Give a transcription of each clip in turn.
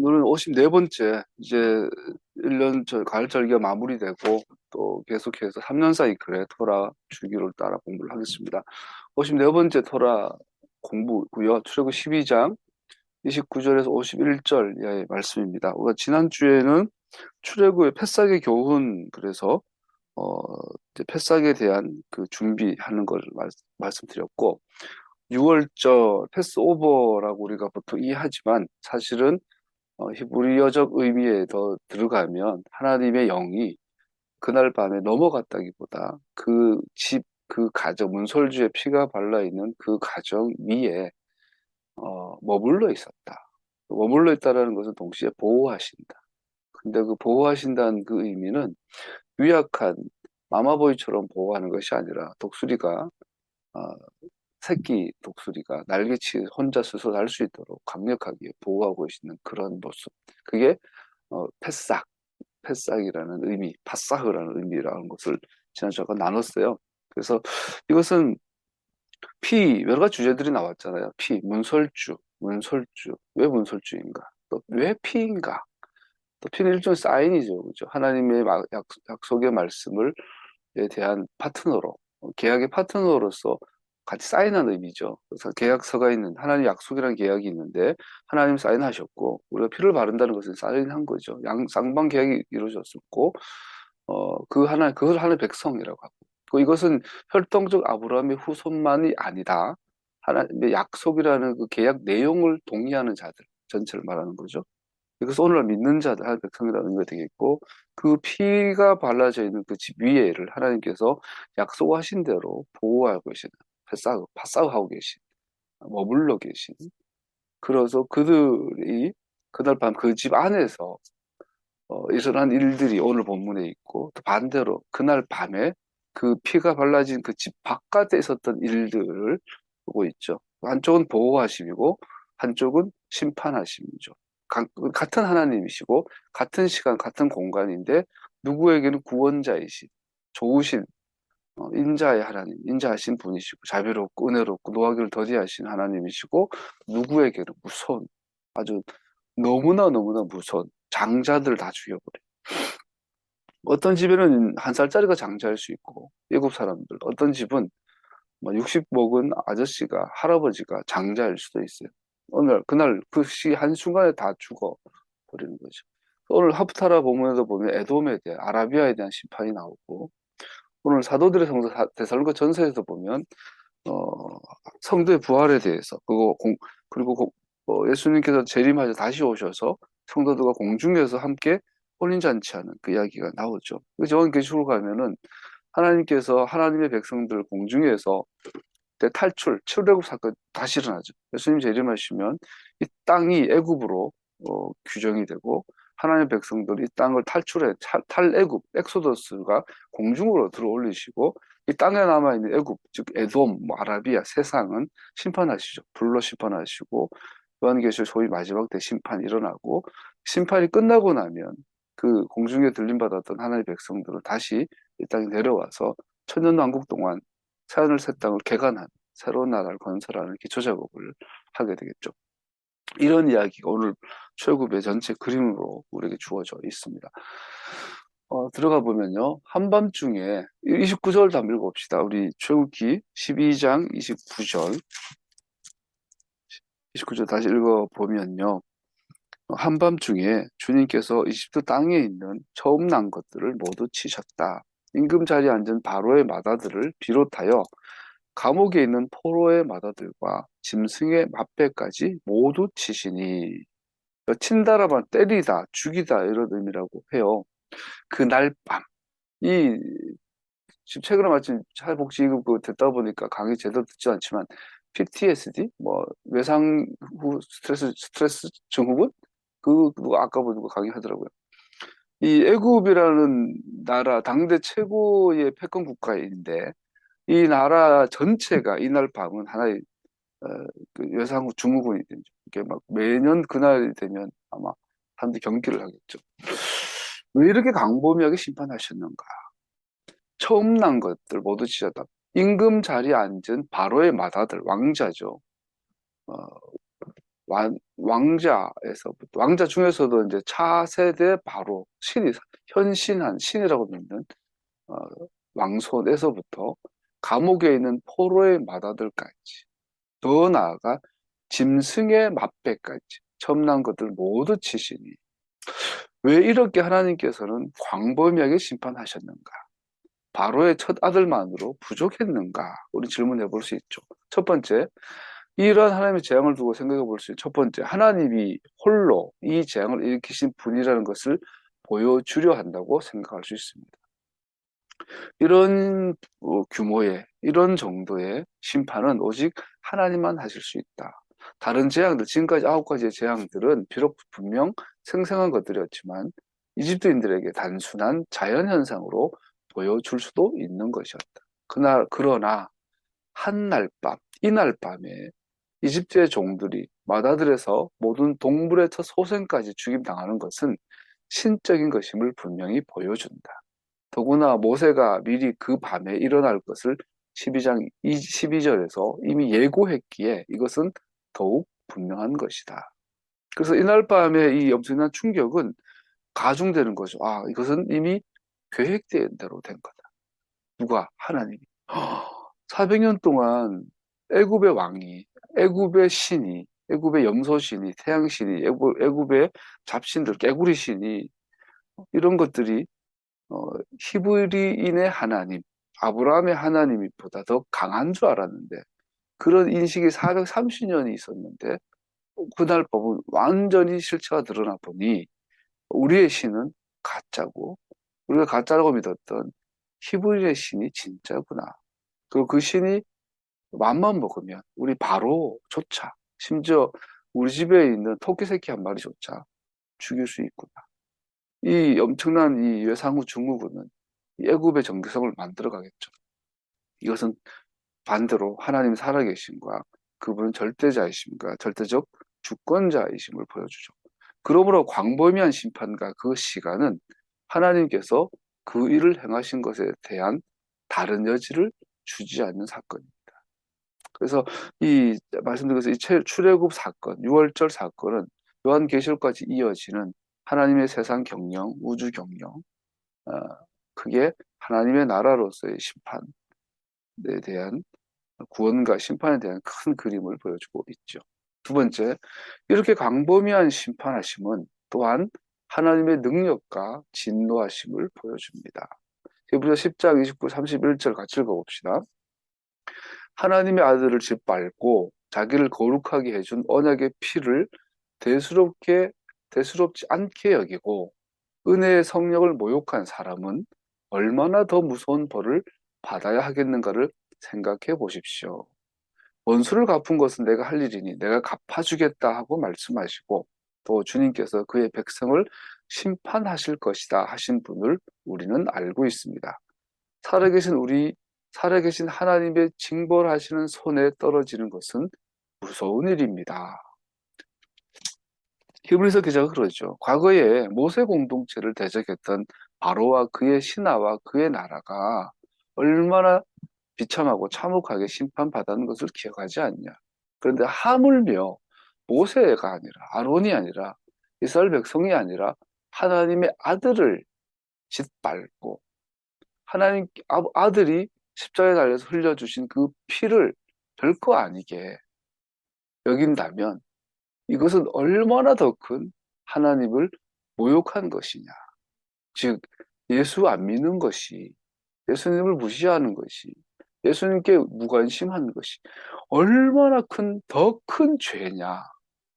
오늘은 54번째, 이제 1년 가을절기가 마무리되고, 또 계속해서 3년 사이클의 토라 주기를 따라 공부를 하겠습니다. 54번째 토라 공부고요. 출애굽 12장 29절에서 51절 의 말씀입니다. 우리가 지난주에는 출애굽의 패싹의 교훈, 그래서 어, 이제 패싹에 대한 그 준비하는 걸 말씀드렸고, 6월절 패스오버라고 우리가 보통 이해하지만, 사실은 히브리어적 의미에 더 들어가면 하나님의 영이 그날 밤에 넘어갔다기보다 그 집, 그 가정, 문설주에 피가 발라 있는 그 가정 위에 머물러 있었다. 머물러 있다라는 것은 동시에 보호하신다. 근데 그 보호하신다는 그 의미는 유약한 마마보이처럼 보호하는 것이 아니라, 독수리가 어, 새끼 독수리가 날개치 혼자 스스로 날 수 있도록 강력하게 보호하고 계시는 그런 모습. 그게 패싹, 패싹이라는 의미, 파사흐라는 의미라는 것을 지난주에 나눴어요. 그래서 이것은 여러 가지 주제들이 나왔잖아요. 문설주. 왜 문설주인가? 또 왜 피인가? 또 피는 일종의 사인이죠. 그죠? 하나님의 약속의 말씀을 에 대한 파트너로, 계약의 파트너로서 같이 사인한 의미죠. 그래서 계약서가 있는, 하나님 약속이라는 계약이 있는데 하나님 사인하셨고, 우리가 피를 바른다는 것은 사인한 거죠. 쌍방 계약이 이루어졌었고, 그걸 하나의 백성이라고 하고, 이것은 혈통적 아브라함의 후손만이 아니다. 하나님의 약속이라는 그 계약 내용을 동의하는 자들 전체를 말하는 거죠. 그래서 오늘날 믿는 자들, 하나님의 백성이라는 의미가 되겠고, 그 피가 발라져 있는 그 집 위에를 하나님께서 약속하신 대로 보호하고 계시는, 파싸하고 계신, 머물러 계신. 그래서 그들이 그날 밤 그 집 안에서 일어난 일들이 오늘 본문에 있고, 또 반대로 그날 밤에 그 피가 발라진 그 집 바깥에 있었던 일들을 보고 있죠. 한쪽은 보호하심이고 한쪽은 심판하심이죠. 같은 하나님이시고 같은 시간, 같은 공간인데 누구에게는 구원자이신, 좋으신 인자의 하나님, 인자하신 분이시고 자비롭고 은혜롭고 노하기를 더디하신 하나님이시고, 누구에게는 무서운, 아주 너무나 무서운 장자들 다 죽여버려요. 어떤 집에는 1살짜리가 장자일 수 있고, 외국 사람들, 어떤 집은 60 먹은 아저씨가, 할아버지가 장자일 수도 있어요. 그날 그 한순간에 다 죽어버리는 거죠. 오늘 하프타라 본문에도 보면 에돔에 대한, 아라비아에 대한 심판이 나오고, 오늘 사도들의 성서 데살로니가 전서에서 보면 어, 성도의 부활에 대해서, 그리고 예수님께서 재림하셔서 다시 오셔서 성도들과 공중에서 함께 혼인잔치하는 그 이야기가 나오죠. 요한계시록 가면은 하나님께서 하나님의 백성들 공중에서 출애굽 사건 다시 일어나죠. 예수님 재림하시면 이 땅이 애굽으로 규정이 되고, 하나님의 백성들이 이 땅을 탈애굽, 엑소더스가 공중으로 들어올리시고, 이 땅에 남아있는 애굽, 즉 에돔, 아라비아 세상은 심판하시죠. 불로 심판하시고, 요한계시록 소위 마지막 때 심판이 일어나고, 심판이 끝나고 나면 그 공중에 들림받았던 하나님의 백성들을 다시 이 땅에 내려와서 천년왕국 동안 새하늘 새 땅을 개간하는, 새로운 나라를 건설하는 기초작업을 하게 되겠죠. 이런 이야기가 오늘 출애굽의 전체 그림으로 우리에게 주어져 있습니다. 들어가 보면요, 한밤중에 29절 다 읽어봅시다. 우리 출애굽기 12장 29절, 29절 다시 읽어보면요, 한밤중에 주님께서 이집트 땅에 있는 처음 난 것들을 모두 치셨다. 임금 자리에 앉은 바로의 마다들을 비롯하여 감옥에 있는 포로의 마다들과 짐승의 맛배까지 모두 치시니. 친다라면 때리다, 죽이다 이런 의미라고 해요. 그날 밤. 지금 최근에 마침 사회복지급 듣다 보니까 강의 제대로 듣지 않지만, PTSD, 외상 후 스트레스 증후군? 누가 아까 보니까 강의하더라고요. 이 애굽이라는 나라, 당대 최고의 패권 국가인데, 이 나라 전체가 이날 밤은 하나의 어, 그 외상후 증후군이 되죠. 이게 막 매년 그날 되면 아마 사람들이 경기를 하겠죠. 왜 이렇게 광범위하게 심판하셨는가? 처음 난 것들 모두 치셨다. 임금 자리에 앉은 바로의 맏아들, 왕자죠. 어, 왕자에서부터, 왕자 중에서도 이제 차세대 바로 현신한 신이라고 믿는 어, 왕손에서부터 감옥에 있는 포로의 맏아들까지, 더 나아가 짐승의 맛배까지 첨단 것들 모두 치시니 왜 이렇게 하나님께서는 광범위하게 심판하셨는가? 바로의 첫 아들만으로 부족했는가? 우리 질문해 볼 수 있죠. 첫 번째, 이러한 하나님의 재앙을 두고 생각해 볼 수 있는 첫 번째, 하나님이 홀로 이 재앙을 일으키신 분이라는 것을 보여주려 한다고 생각할 수 있습니다. 이런 규모의, 이런 정도의 심판은 오직 하나님만 하실 수 있다. 다른 재앙들, 지금까지 9가지의 재앙들은 비록 분명 생생한 것들이었지만 이집트인들에게 단순한 자연현상으로 보여줄 수도 있는 것이었다. 그러나 한날 밤, 이날 밤에 이집트의 종들이 맏아들에서 모든 동물의 첫 소생까지 죽임당하는 것은 신적인 것임을 분명히 보여준다. 더구나 모세가 미리 그 밤에 일어날 것을 12장 12절에서 이미 예고했기에 이것은 더욱 분명한 것이다. 그래서 이날 밤에 이 엄청난 충격은 가중되는 거죠. 아, 이것은 이미 계획된 대로 된 거다. 누가? 하나님이. 400년 동안 애굽의 왕이, 애굽의 신이, 애굽의 염소신이, 태양신이, 애굽의 잡신들, 깨구리 신이, 이런 것들이 히브리인의 하나님, 아브라함의 하나님보다 더 강한 줄 알았는데, 그런 인식이 430년이 있었는데 그날 법은 완전히 실체가 드러나 보니 우리의 신은 가짜고, 우리가 가짜라고 믿었던 히브리의 신이 진짜구나. 그리고 그 신이 맘만 먹으면 우리 바로조차, 심지어 우리 집에 있는 토끼 새끼 한 마리조차 죽일 수 있구나. 이 엄청난 이 외상후 증후군은 애굽의 정체성을 만들어 가겠죠. 이것은 반대로 하나님 살아계심과 그분은 절대자이심과 절대적 주권자이심을 보여주죠. 그러므로 광범위한 심판과 그 시간은 하나님께서 그 일을 행하신 것에 대한 다른 여지를 주지 않는 사건입니다. 그래서 말씀드린 것이 출애굽 사건, 유월절 사건은 요한계시록까지 이어지는 하나님의 세상 경영, 우주 경영, 그게 하나님의 나라로서의 심판에 대한 구원과 심판에 대한 큰 그림을 보여주고 있죠. 두 번째, 이렇게 광범위한 심판하심은 또한 하나님의 능력과 진노하심을 보여줍니다. 히브리서 10장 29, 31절 같이 읽어봅시다. 하나님의 아들을 짓밟고 자기를 거룩하게 해준 언약의 피를 대수롭지 않게 여기고 은혜의 성령을 모욕한 사람은 얼마나 더 무서운 벌을 받아야 하겠는가를 생각해 보십시오. 원수를 갚은 것은 내가 할 일이니 내가 갚아주겠다 하고 말씀하시고, 또 주님께서 그의 백성을 심판하실 것이다 하신 분을 우리는 알고 있습니다. 살아계신 하나님의 징벌하시는 손에 떨어지는 것은 무서운 일입니다. 히브리서 기자가 그러죠. 과거에 모세 공동체를 대적했던 바로와 그의 신하와 그의 나라가 얼마나 비참하고 참혹하게 심판받았는 것을 기억하지 않냐. 그런데 하물며 모세가 아니라, 아론이 아니라, 이스라엘 백성이 아니라 하나님의 아들을 짓밟고 하나님 아들이 십자가에 달려서 흘려주신 그 피를 별거 아니게 여긴다면 이것은 얼마나 더 큰 하나님을 모욕한 것이냐. 즉 예수 안 믿는 것이, 예수님을 무시하는 것이, 예수님께 무관심한 것이 얼마나 더 큰 죄냐,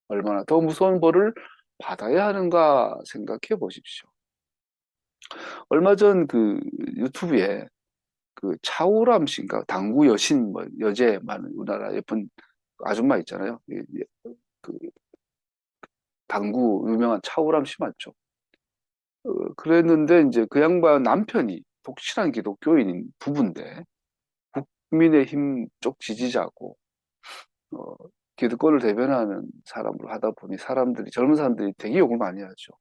얼마나 더 무서운 벌을 받아야 하는가 생각해 보십시오. 얼마 전 그 유튜브에 그 차우람 씨인가, 당구 여신, 여제 많은 우리나라 예쁜 아줌마 있잖아요. 그 당구 유명한 차우람 씨 맞죠? 그랬는데 이제 그 양반 남편이 독실한 기독교인인 부부인데 국민의힘 쪽 지지자고, 어, 기득권을 대변하는 사람으로 하다 보니 젊은 사람들이 되게 욕을 많이 하죠.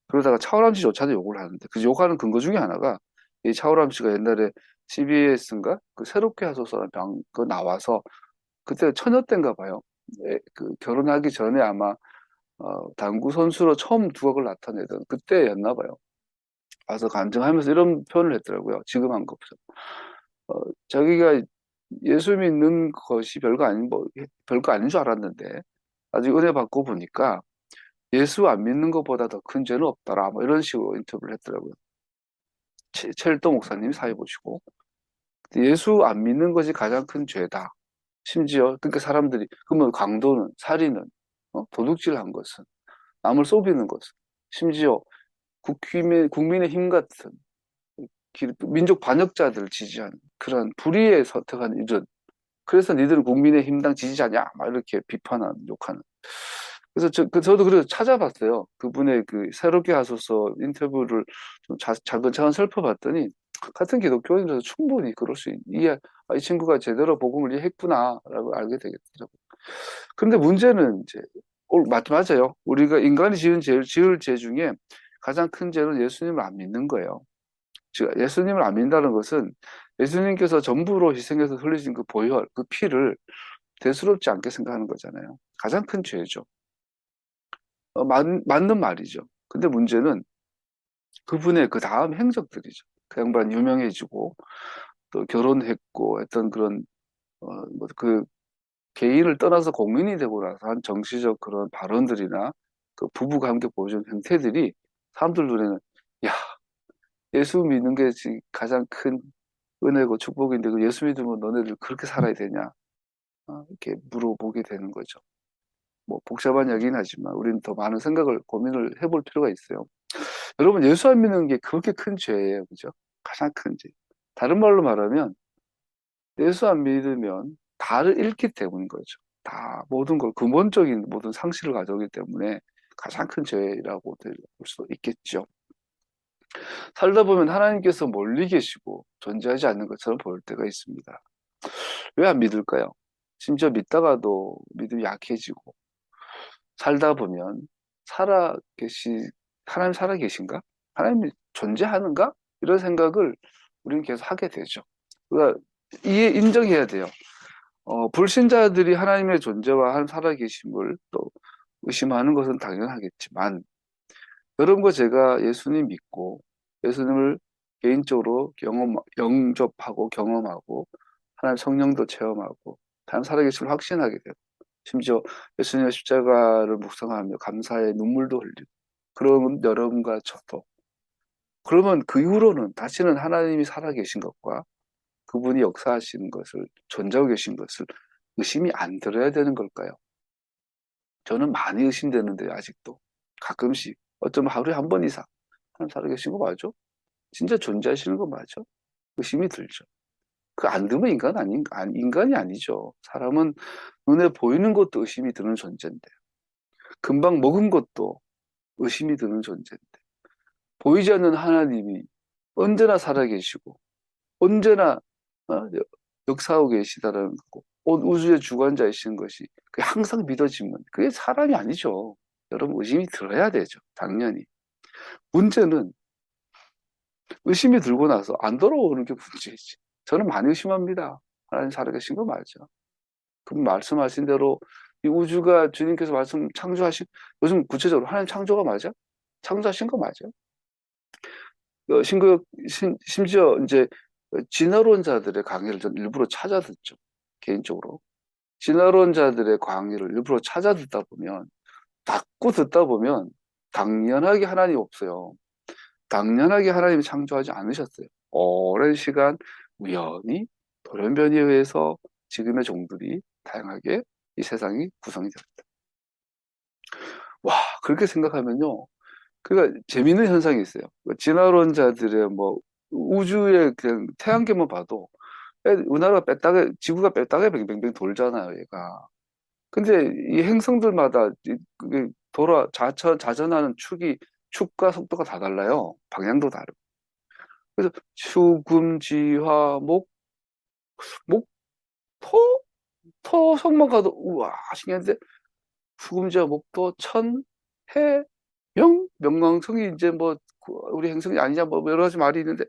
그러다가 차오람 씨조차도 욕을 하는데, 그 욕하는 근거 중에 하나가 이 차오람 씨가 옛날에 CBS인가 그 새롭게 하소서라는 그 나와서 그때 처녀 때인가 봐요. 그 결혼하기 전에 아마 당구 선수로 처음 두각을 나타내던 그때였나 봐요. 와서 간증하면서 이런 표현을 했더라고요. 지금 한 것보다. 자기가 예수 믿는 것이 별거 아닌 줄 알았는데, 아직 은혜 받고 보니까 예수 안 믿는 것보다 더 큰 죄는 없더라. 뭐 이런 식으로 인터뷰를 했더라고요. 최일도 목사님이 사회 보시고. 예수 안 믿는 것이 가장 큰 죄다. 심지어, 그러니까 사람들이, 그러면 강도는, 살인은, 도둑질한 것은, 남을 속이는 것은, 심지어 국민의 힘 같은 민족 반역자들을 지지하는 그런 불의에 선택한 일은 그래서 니들은 국민의힘당 지지자냐 막 이렇게 비판하는 욕하는 그래서 저도 그래서 찾아봤어요. 그분의 그 새롭게 하소서 인터뷰를 좀 차근차근 살펴봤더니 같은 기독교인으로서 충분히 그럴 수 이 친구가 제대로 복음을 이해했구나라고 알게 되겠더라고요. 그런데 문제는 이제 맞아요. 우리가 인간이 지을 죄 중에 가장 큰 죄는 예수님을 안 믿는 거예요. 즉 예수님을 안 믿는다는 것은 예수님께서 전부로 희생해서 흘리신 그 보혈, 그 피를 대수롭지 않게 생각하는 거잖아요. 가장 큰 죄죠. 맞는 말이죠. 근데 문제는 그분의 그 다음 행적들이죠. 그 양반 유명해지고 또 결혼했고 했던 그런 뭐그 개인을 떠나서 공인이 되고 나서 한 정치적 그런 발언들이나 그 부부가 함께 보여준 행태들이 사람들 눈에는 야 예수 믿는 게 가장 큰 은혜고 축복인데 그 예수 믿으면 너네들 그렇게 살아야 되냐 이렇게 물어보게 되는 거죠. 뭐 복잡한 이야기긴 하지만 우리는 더 많은 생각을 고민을 해볼 필요가 있어요. 여러분 예수 안 믿는 게 그렇게 큰 죄예요, 그죠? 가장 큰 죄. 다른 말로 말하면 예수 안 믿으면 다를 잃기 때문인 거죠. 다 모든 걸 근본적인 모든 상실을 가져오기 때문에 가장 큰 죄라고 볼 수도 있겠죠. 살다 보면 하나님께서 멀리 계시고 존재하지 않는 것처럼 보일 때가 있습니다. 왜 안 믿을까요? 심지어 믿다가도 믿음이 약해지고 살다 보면 하나님 살아 계신가? 하나님이 존재하는가? 이런 생각을 우리는 계속 하게 되죠. 그러니까 인정해야 돼요. 불신자들이 하나님의 존재와 한 살아계심을 또 의심하는 것은 당연하겠지만 여러분과 제가 예수님 믿고 예수님을 개인적으로 영접하고 경험하고 하나님 성령도 체험하고 하나님 살아계심을 확신하게 되고 심지어 예수님의 십자가를 묵상하며 감사의 눈물도 흘리고 그런 여러분과 저도 그러면 그 이후로는 다시는 하나님이 살아계신 것과 그분이 역사하시는 것을 존재하고 계신 것을 의심이 안 들어야 되는 걸까요? 저는 많이 의심되는데요. 아직도 가끔씩 어쩌면 하루에 한 번 이상 하나님 살아계신 거 맞죠? 진짜 존재하시는 거 맞죠? 의심이 들죠. 그 안 들면 인간이 아니죠. 사람은 눈에 보이는 것도 의심이 드는 존재인데 금방 먹은 것도 의심이 드는 존재인데 보이지 않는 하나님이 언제나 살아계시고 언제나 역사하고 계시다라는 거, 온 우주의 주관자이신 것이 그게 항상 믿어지면 그게 사람이 아니죠. 여러분 의심이 들어야 되죠. 당연히. 문제는 의심이 들고 나서 안 돌아오는 게 문제이지. 저는 많이 의심합니다. 하나님 살아계신 거 맞죠. 그럼 말씀하신 대로 이 우주가 주님께서 요즘 구체적으로 하나님 창조가 맞아? 창조하신 거 맞아요? 심지어 이제 진화론자들의 강의를 전 일부러 찾아 듣죠. 개인적으로. 진화론자들의 강의를 일부러 찾아 듣다 보면, 듣다 보면, 당연하게 하나님 없어요. 당연하게 하나님이 창조하지 않으셨어요. 오랜 시간 우연히 돌연변이에 의해서 지금의 종들이 다양하게 이 세상이 구성이 되었다. 와, 그렇게 생각하면요. 그러니까 재미있는 현상이 있어요. 진화론자들의 뭐 우주의 그냥 태양계만 봐도 우리나라가 지구가 뺐다가 뱅뱅뱅 돌잖아요, 얘가. 근데 이 행성들마다 그게 자전하는 축과 속도가 다 달라요. 방향도 다르고. 그래서 수금지화 목, 토성만 가도 우와 신기한데 수금지화 목토 해, 명왕성이 이제 뭐 우리 행성이 아니냐 뭐 여러 가지 말이 있는데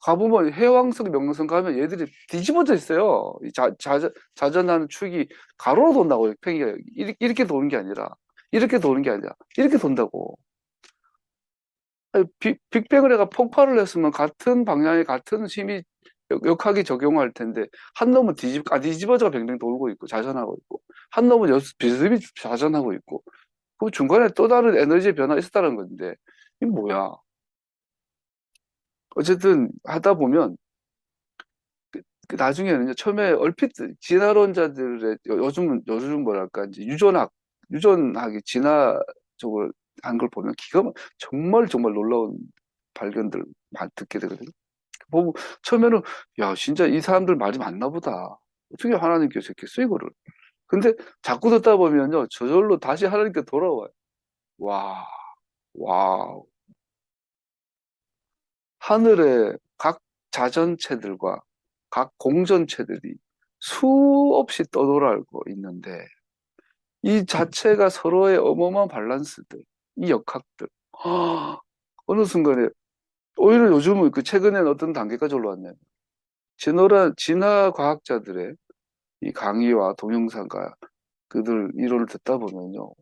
가보면 해왕성, 명성 가면 얘들이 뒤집어져 있어요. 이 자전하는 축이 가로로 돈다고, 팽이가. 이렇게 도는 게 아니라, 이렇게 도는 게 아니라, 이렇게 돈다고. 아니, 빅뱅을 해가 폭발을 했으면 같은 방향에 같은 힘이 역학이 적용할 텐데, 한 놈은 뒤집어져 뱅뱅 돌고 있고, 자전하고 있고, 한 놈은 비스듬히 자전하고 있고, 그럼 중간에 또 다른 에너지의 변화가 있었다는 건데, 이게 뭐야? 어쨌든 하다 보면, 나중에는 처음에 얼핏 진화론자들의 요즘 뭐랄까 이제 유전학이 진화 쪽을 한 걸 보면 정말 정말 놀라운 발견들 많이 듣게 되거든요. 보고 처음에는 야 진짜 이 사람들 말이 맞나 보다. 어떻게 하나님께서 했겠어 이거를. 근데 자꾸 듣다 보면요 저절로 다시 하나님께 돌아와요. 와, 와, 하늘의 각 자전체들과 각 공전체들이 수없이 떠돌아오고 있는데 이 자체가 서로의 어마어마한 밸런스들, 이 역학들. 어느 순간에 오히려 요즘은 그 최근에는 어떤 단계까지 올라왔냐면 진화 과학자들의 이 강의와 동영상과 그들 이론을 듣다 보면요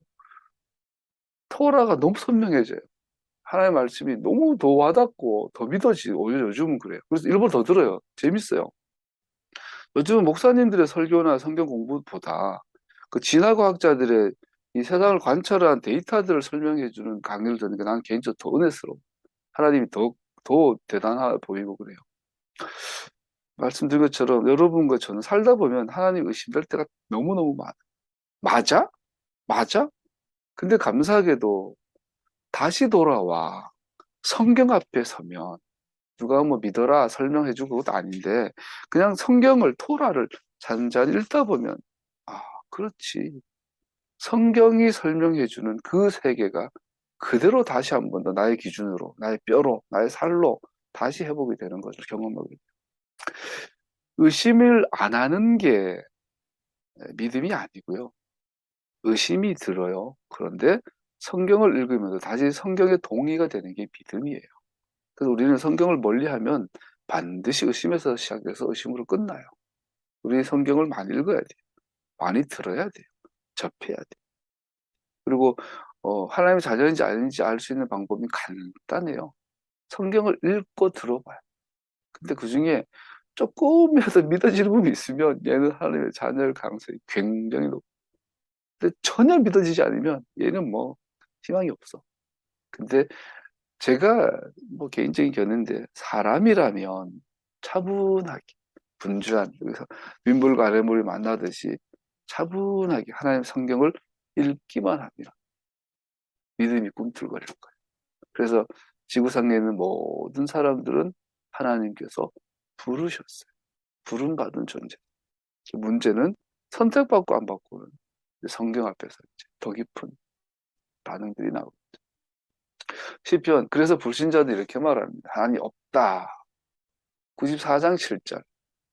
토라가 너무 선명해져요. 하나님의 말씀이 너무 더 와닿고 더 믿어지고 오히려 요즘은 그래요. 그래서 일부러 더 들어요. 재밌어요. 요즘은 목사님들의 설교나 성경 공부보다 그 진화과학자들의 이 세상을 관찰한 데이터들을 설명해주는 강의를 듣는 게 나는 개인적으로 더 은혜스러워. 하나님이 더 대단하 보이고 그래요. 말씀드린 것처럼 여러분과 저는 살다 보면 하나님 의심될 때가 너무너무 많아. 맞아? 맞아? 근데 감사하게도 다시 돌아와. 성경 앞에 서면 누가 뭐 믿어라 설명해주고 그것도 아닌데 그냥 성경을 토라를 잔잔히 읽다 보면 아 그렇지 성경이 설명해주는 그 세계가 그대로 다시 한 번 더 나의 기준으로 나의 뼈로 나의 살로 다시 회복이 되는 것을 경험하게 돼요. 의심을 안 하는 게 믿음이 아니고요 의심이 들어요. 그런데 성경을 읽으면서 다시 성경의 동의가 되는 게 믿음이에요. 그래서 우리는 성경을 멀리하면 반드시 의심에서 시작해서 의심으로 끝나요. 우리 성경을 많이 읽어야 돼요. 많이 들어야 돼요. 접해야 돼요. 그리고 하나님의 자녀인지 아닌지 알 수 있는 방법이 간단해요. 성경을 읽고 들어봐요. 근데 그 중에 조금이라도 믿어지는 부분이 있으면 얘는 하나님의 자녀일 가능성이 굉장히 높아요. 근데 전혀 믿어지지 않으면 얘는 뭐 희망이 없어. 근데 제가 뭐 개인적인 견해인데 사람이라면 차분하게 분주한 여기서 민물과 아랫물을 만나듯이 차분하게 하나님 성경을 읽기만 하면 믿음이 꿈틀거릴 거예요. 그래서 지구상에 있는 모든 사람들은 하나님께서 부르셨어요. 부름받은 존재. 문제는 선택받고 안 받고는 성경 앞에서 이제 더 깊은 반응들이 나오고 시편 그래서 불신자들이 이렇게 말합니다. 하나님 없다. 94장 7절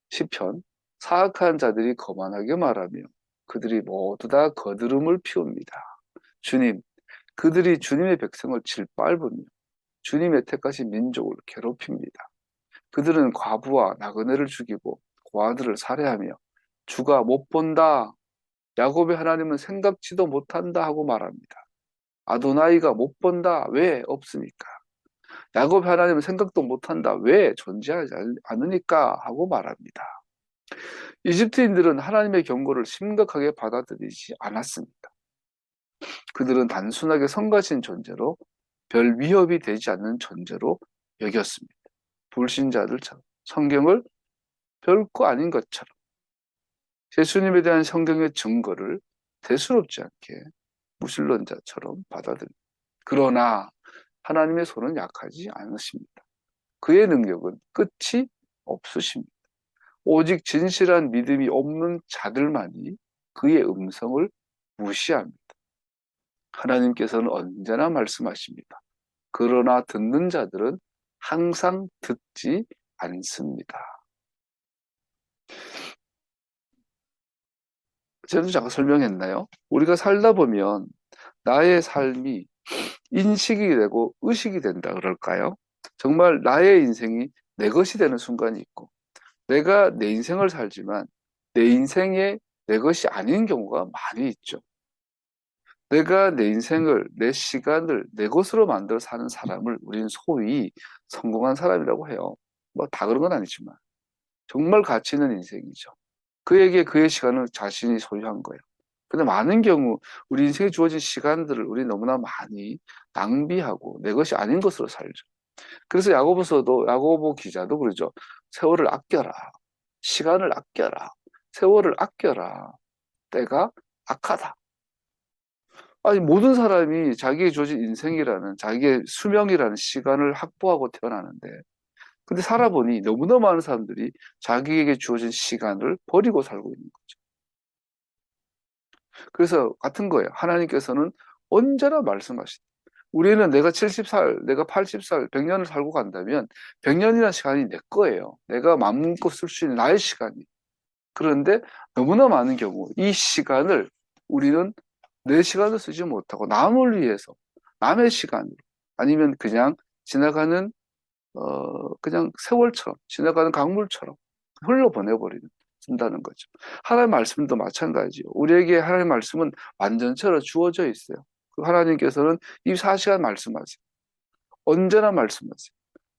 시편 사악한 자들이 거만하게 말하며 그들이 모두 다 거드름을 피웁니다. 주님 그들이 주님의 백성을 질밟으며 주님의 택하신 민족을 괴롭힙니다. 그들은 과부와 나그네를 죽이고 고아들을 살해하며 주가 못 본다. 야곱의 하나님은 생각지도 못한다 하고 말합니다. 아도나이가 못 본다. 왜 없으니까? 야곱의 하나님은 생각도 못한다. 왜 존재하지 않으니까 하고 말합니다. 이집트인들은 하나님의 경고를 심각하게 받아들이지 않았습니다. 그들은 단순하게 성가신 존재로 별 위협이 되지 않는 존재로 여겼습니다. 불신자들처럼 성경을 별거 아닌 것처럼 예수님에 대한 성경의 증거를 대수롭지 않게 무신론자처럼 받아들입니다. 그러나 하나님의 손은 약하지 않으십니다. 그의 능력은 끝이 없으십니다. 오직 진실한 믿음이 없는 자들만이 그의 음성을 무시합니다. 하나님께서는 언제나 말씀하십니다. 그러나 듣는 자들은 항상 듣지 않습니다. 제가 잠깐 설명했나요? 우리가 살다 보면 나의 삶이 인식이 되고 의식이 된다 그럴까요? 정말 나의 인생이 내 것이 되는 순간이 있고, 내가 내 인생을 살지만 내 인생에 내 것이 아닌 경우가 많이 있죠. 내가 내 인생을, 내 시간을 내 것으로 만들어 사는 사람을 우리는 소위 성공한 사람이라고 해요. 뭐 다 그런 건 아니지만 정말 가치 있는 인생이죠. 그에게 그의 시간을 자신이 소유한 거예요. 근데 많은 경우 우리 인생에 주어진 시간들을 우리 너무나 많이 낭비하고 내 것이 아닌 것으로 살죠. 그래서 야고보 기자도 그러죠. 세월을 아껴라. 시간을 아껴라. 세월을 아껴라. 때가 악하다. 아니, 모든 사람이 자기의 주어진 인생이라는, 자기의 수명이라는 시간을 확보하고 태어나는데, 근데 살아보니 너무나 많은 사람들이 자기에게 주어진 시간을 버리고 살고 있는 거죠. 그래서 같은 거예요. 하나님께서는 언제나 말씀하신다. 우리는 내가 70살, 내가 80살, 100년을 살고 간다면 100년이라는 시간이 내 거예요. 내가 마음껏 쓸 수 있는 나의 시간이. 그런데 너무나 많은 경우 이 시간을 우리는 내 시간을 쓰지 못하고 남을 위해서, 남의 시간으로, 아니면 그냥 지나가는 그냥 세월처럼, 지나가는 강물처럼 흘려보내버리는, 쓴다는 거죠. 하나님의 말씀도 마찬가지예요. 우리에게 하나님의 말씀은 완전체로 주어져 있어요. 하나님께서는 24시간 말씀하세요. 언제나 말씀하세요.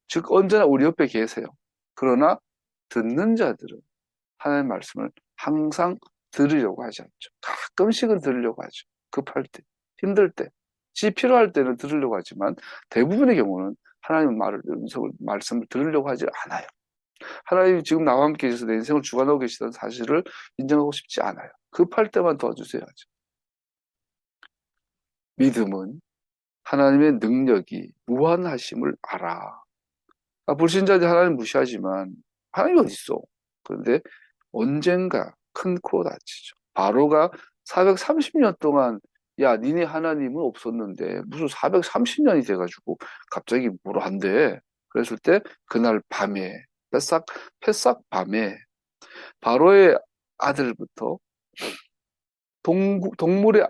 즉, 언제나 우리 옆에 계세요. 그러나 듣는 자들은 하나님의 말씀을 항상 들으려고 하지 않죠. 가끔씩은 들으려고 하죠. 급할 때, 힘들 때, 필요할 때는 들으려고 하지만 대부분의 경우는 하나님의 말씀을 들으려고 하지 않아요. 하나님이 지금 나와 함께 계셔서 내 인생을 주관하고 계시다는 사실을 인정하고 싶지 않아요. 급할 때만 도와주셔야죠. 믿음은 하나님의 능력이 무한하심을 알아. 불신자들이 하나님 무시하지만 하나님이 어디 있어? 그런데 언젠가 큰 코로 다치죠. 바로가 430년 동안 야, 니네 하나님은 없었는데 무슨 430년이 돼가지고 갑자기 뭘 한대? 그랬을 때 그날 밤에 패싹 밤에 바로의 아들부터 동물의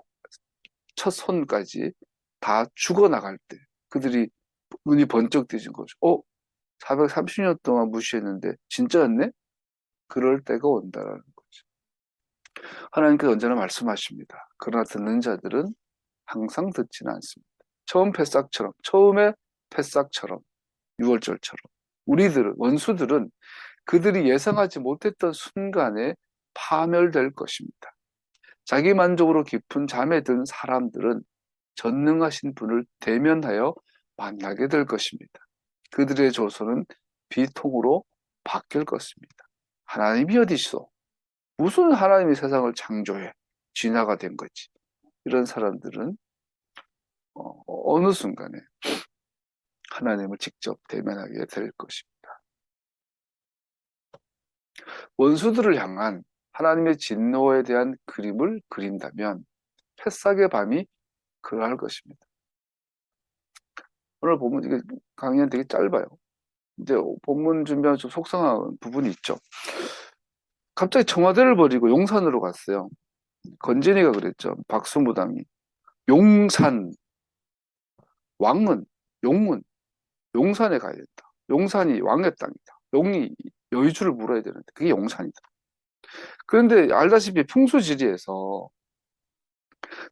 첫 손까지 다 죽어나갈 때 그들이 눈이 번쩍 뜨진 거죠. 430년 동안 무시했는데 진짜였네? 그럴 때가 온다라는 거죠. 하나님께서 언제나 말씀하십니다. 그러나 듣는 자들은 항상 듣지는 않습니다. 처음에 패싹처럼 6월절처럼 우리들은 원수들은 그들이 예상하지 못했던 순간에 파멸될 것입니다. 자기 만족으로 깊은 잠에 든 사람들은 전능하신 분을 대면하여 만나게 될 것입니다. 그들의 조소는 비통으로 바뀔 것입니다. 하나님이 어디서? 무슨 하나님이 세상을 창조해? 진화가 된 거지. 이런 사람들은 어느 순간에 하나님을 직접 대면하게 될 것입니다. 원수들을 향한 하나님의 진노에 대한 그림을 그린다면 패싹의 밤이 그러할 것입니다. 오늘 본문 이게 강의는 되게 짧아요. 근데 본문 준비하면 좀 속상한 부분이 있죠. 갑자기 청와대를 버리고 용산으로 갔어요. 건진이가 그랬죠. 박수무당이. 용산, 왕은, 용은 용산에 가야 된다. 용산이 왕의 땅이다. 용이 여의주를 물어야 되는데 그게 용산이다. 그런데 알다시피 풍수지리에서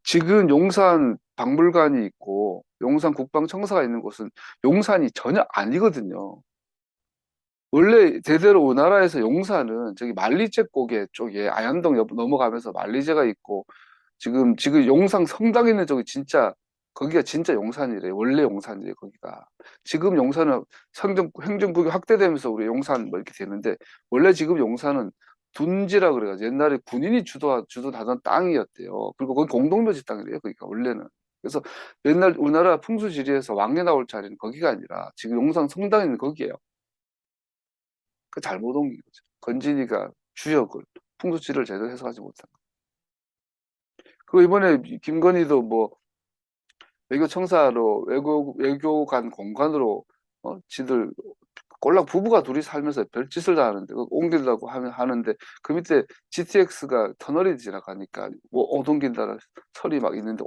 지금 용산 박물관이 있고 용산 국방청사가 있는 곳은 용산이 전혀 아니거든요. 원래 대대로 우리나라에서 용산은 저기 만리제 고개 쪽에 아현동 넘어가면서 만리제가 있고 지금 용산 성당 있는 쪽이 진짜 거기가 진짜 용산이래. 원래 용산이래 거기가. 지금 용산은 행정국이 확대되면서 우리 용산 뭐 이렇게 되는데 원래 지금 용산은 둔지라 그래가지고 옛날에 군인이 주도하던 땅이었대요. 그리고 거기 공동묘지 땅이래요. 거기가 원래는. 그래서 옛날 우리나라 풍수지리에서 왕이 나올 자리는 거기가 아니라 지금 용산 성당 있는 거기예요. 그 잘못 옮긴 거죠. 건진이가 주역을 풍수지리를 제대로 해석하지 못한 거. 그리고 이번에 김건희도 뭐 외교청사로 외교관 공관으로 지들 꼴랑 부부가 둘이 살면서 별짓을 다 하는데 옮기려고 하는데 그 밑에 GTX가 터널이 지나가니까 뭐 옮긴다는 설이 막 있는데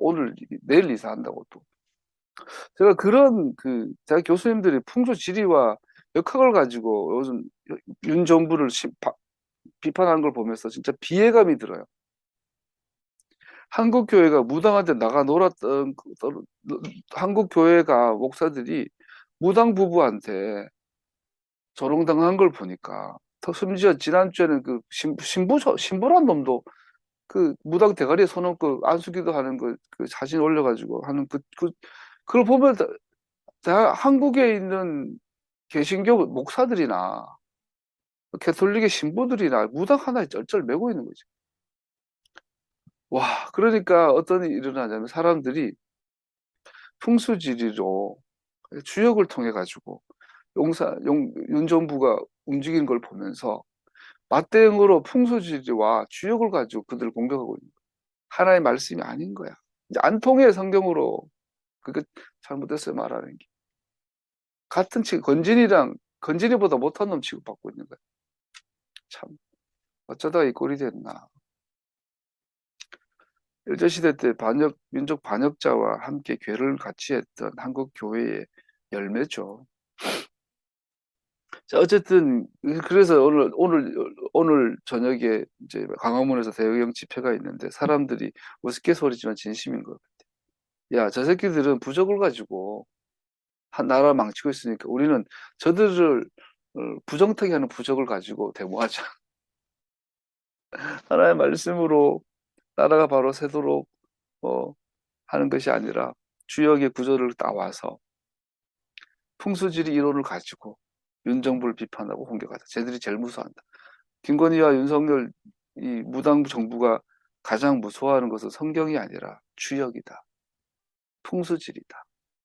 내일 이사한다고 또 제가 그런 제가 교수님들이 풍수 지리와 역학을 가지고 요즘 윤 정부를 비판하는 걸 보면서 진짜 비애감이 들어요. 한국 교회가 무당한테 나가 놀았던 한국 교회가 목사들이 무당 부부한테 조롱당한 걸 보니까 더 심지어 지난주에는 그 신부란 놈도 그 무당 대가리에 손 얹고 안수기도 하는 그 사진 올려가지고 하는 그걸 보면 한국에 있는 개신교 목사들이나 개톨릭의 신부들이나 무당 하나에 쩔쩔매고 있는 거지. 와, 그러니까 어떤 일이 일어나냐면 사람들이 풍수지리로 주역을 통해 가지고 윤 정부가 움직이는 걸 보면서 맞대응으로 풍수지리와 주역을 가지고 그들을 공격하고 있는 거야. 하나의 말씀이 아닌 거야. 이제 안 통해 성경으로. 그게 잘못됐어요, 말하는 게. 같은 건진이보다 못한 놈 취급받고 있는 거야. 참 어쩌다 이 꼴이 됐나. 일제시대 때 민족 반역자와 함께 괴를 같이 했던 한국 교회의 열매죠. 자, 어쨌든 그래서 오늘 저녁에 이제 광화문에서 대형 집회가 있는데 사람들이 우스갯소리지만 진심인 것 같아. 야, 저 새끼들은 부적을 가지고 한 나라 망치고 있으니까 우리는 저들을 부정타기 하는 부적을 가지고 데모하자. 하나의 말씀으로 나라가 바로 새도록 하는 것이 아니라 주역의 구조를 따와서 풍수지리 이론을 가지고 윤 정부를 비판하고 공격하자. 쟤들이 제일 무서워한다. 김건희와 윤석열 이 무당 정부가 가장 무서워하는 것은 성경이 아니라 주역이다. 풍수지리다.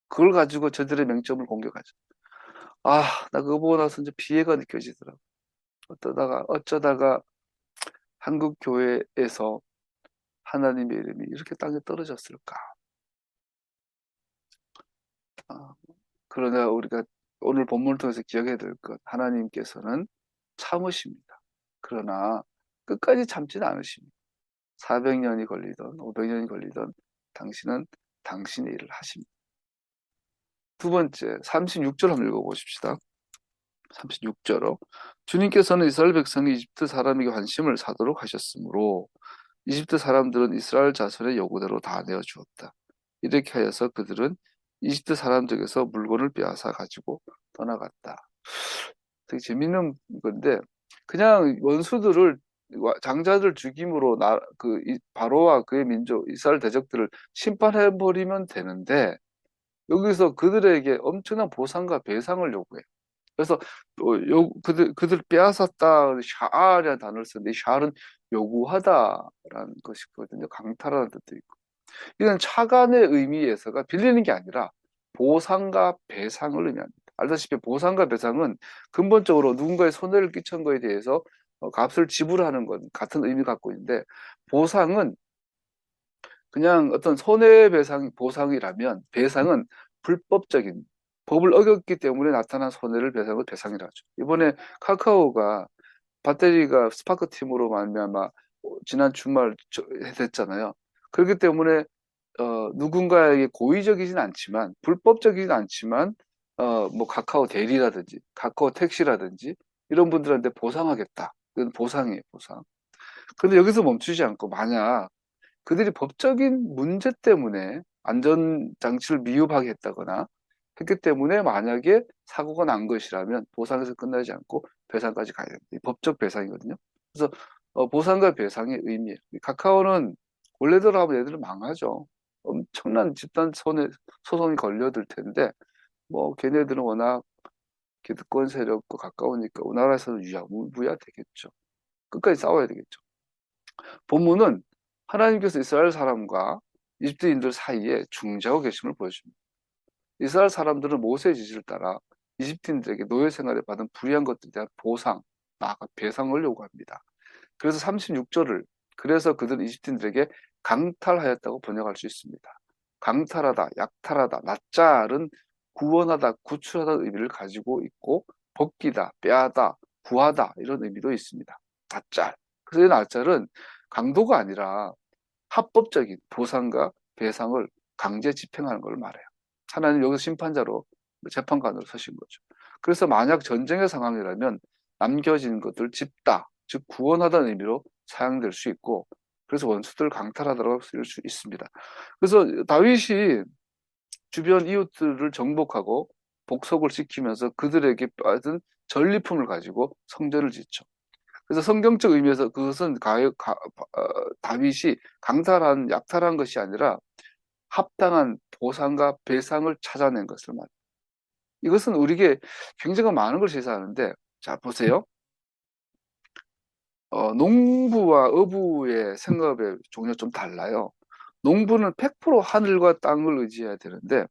그걸 가지고 저들의 맹점을 공격하자. 아, 나 그거 보고 나서 이제 비애가 느껴지더라고. 어쩌다가 한국 교회에서 하나님의 이름이 이렇게 땅에 떨어졌을까? 아, 그러나 우리가 오늘 본문을 통해서 기억해야 될 것, 하나님께서는 참으십니다. 그러나 끝까지 참지는 않으십니다. 400년이 걸리든 500년이 걸리든 당신은 당신의 일을 하십니다. 두 번째, 36절 한번 읽어보십시다. 36절로 주님께서는 이스라엘 백성이 이집트 사람에게 환심을 사도록 하셨으므로 이집트 사람들은 이스라엘 자손의 요구대로 다 내어주었다. 이렇게 하여서 그들은 이집트 사람들에게서 물건을 빼앗아 가지고 떠나갔다. 되게 재밌는 건데 그냥 원수들을 장자들 죽임으로 바로와 그의 민족 이스라엘 대적들을 심판해 버리면 되는데 여기서 그들에게 엄청난 보상과 배상을 요구해. 그래서 그들 빼앗았다 샤알이라는 단어를 쓰는데 샤알은 요구하다라는 것이거든요. 강탈하는 뜻도 있고. 이건 차관의 의미에서가 빌리는 게 아니라 보상과 배상을 의미합니다. 알다시피 보상과 배상은 근본적으로 누군가의 손해를 끼친 거에 대해서 값을 지불하는 것 같은 의미 갖고 있는데 보상은 그냥 어떤 손해배상 보상이라면 배상은 불법적인 법을 어겼기 때문에 나타난 손해를 배상이라고 하죠. 이번에 카카오가 배터리가 스파크 팀으로 말미암아 지난 주말 됐잖아요. 그렇기 때문에 누군가에게 고의적이진 않지만 불법적이진 않지만 뭐 카카오 대리라든지 카카오 택시라든지 이런 분들한테 보상하겠다. 그건 보상이에요, 보상. 그런데 여기서 멈추지 않고 만약 그들이 법적인 문제 때문에 안전장치를 미흡하게 했다거나 했기 때문에 만약에 사고가 난 것이라면 보상에서 끝나지 않고 배상까지 가야 됩니다. 법적 배상이거든요. 그래서 보상과 배상의 의미예요. 카카오는 원래대로 하면 얘들은 망하죠. 엄청난 집단 소송이 걸려들 텐데 뭐 걔네들은 워낙 기득권 세력과 가까우니까 우리나라에서는 무야 되겠죠. 끝까지 싸워야 되겠죠. 본문은 하나님께서 이스라엘 사람과 이집트인들 사이에 중재하고 계심을 보여줍니다. 이스라엘 사람들은 모세의 지시를 따라 이집트인들에게 노예 생활에 받은 불이한 것들에 대한 보상, 나아가 배상을 요구합니다. 그래서 36절을 그래서 그들은 이집트인들에게 강탈하였다고 번역할 수 있습니다. 강탈하다, 약탈하다, 낫짤은 구원하다, 구출하다는 의미를 가지고 있고 벗기다, 빼앗다, 구하다 이런 의미도 있습니다. 낫짤. 그래서 이 낫짤은 강도가 아니라 합법적인 보상과 배상을 강제 집행하는 걸 말해요. 하나님 여기서 심판자로 재판관으로 서신 거죠. 그래서 만약 전쟁의 상황이라면 남겨진 것들 집다, 즉 구원하다는 의미로 사용될 수 있고, 그래서 원수들을 강탈하다라고 쓸 수 있습니다. 그래서 다윗이 주변 이웃들을 정복하고 복속을 시키면서 그들에게 받은 전리품을 가지고 성전을 짓죠. 그래서 성경적 의미에서 그것은 다윗이 강탈한, 약탈한 것이 아니라 합당한 보상과 배상을 찾아낸 것을 말합니다. 이것은 우리에게 굉장히 많은 걸 시사하는데, 자, 보세요. 농부와 어부의 생업의 종류가 좀 달라요. 농부는 100% 하늘과 땅을 의지해야 되는데,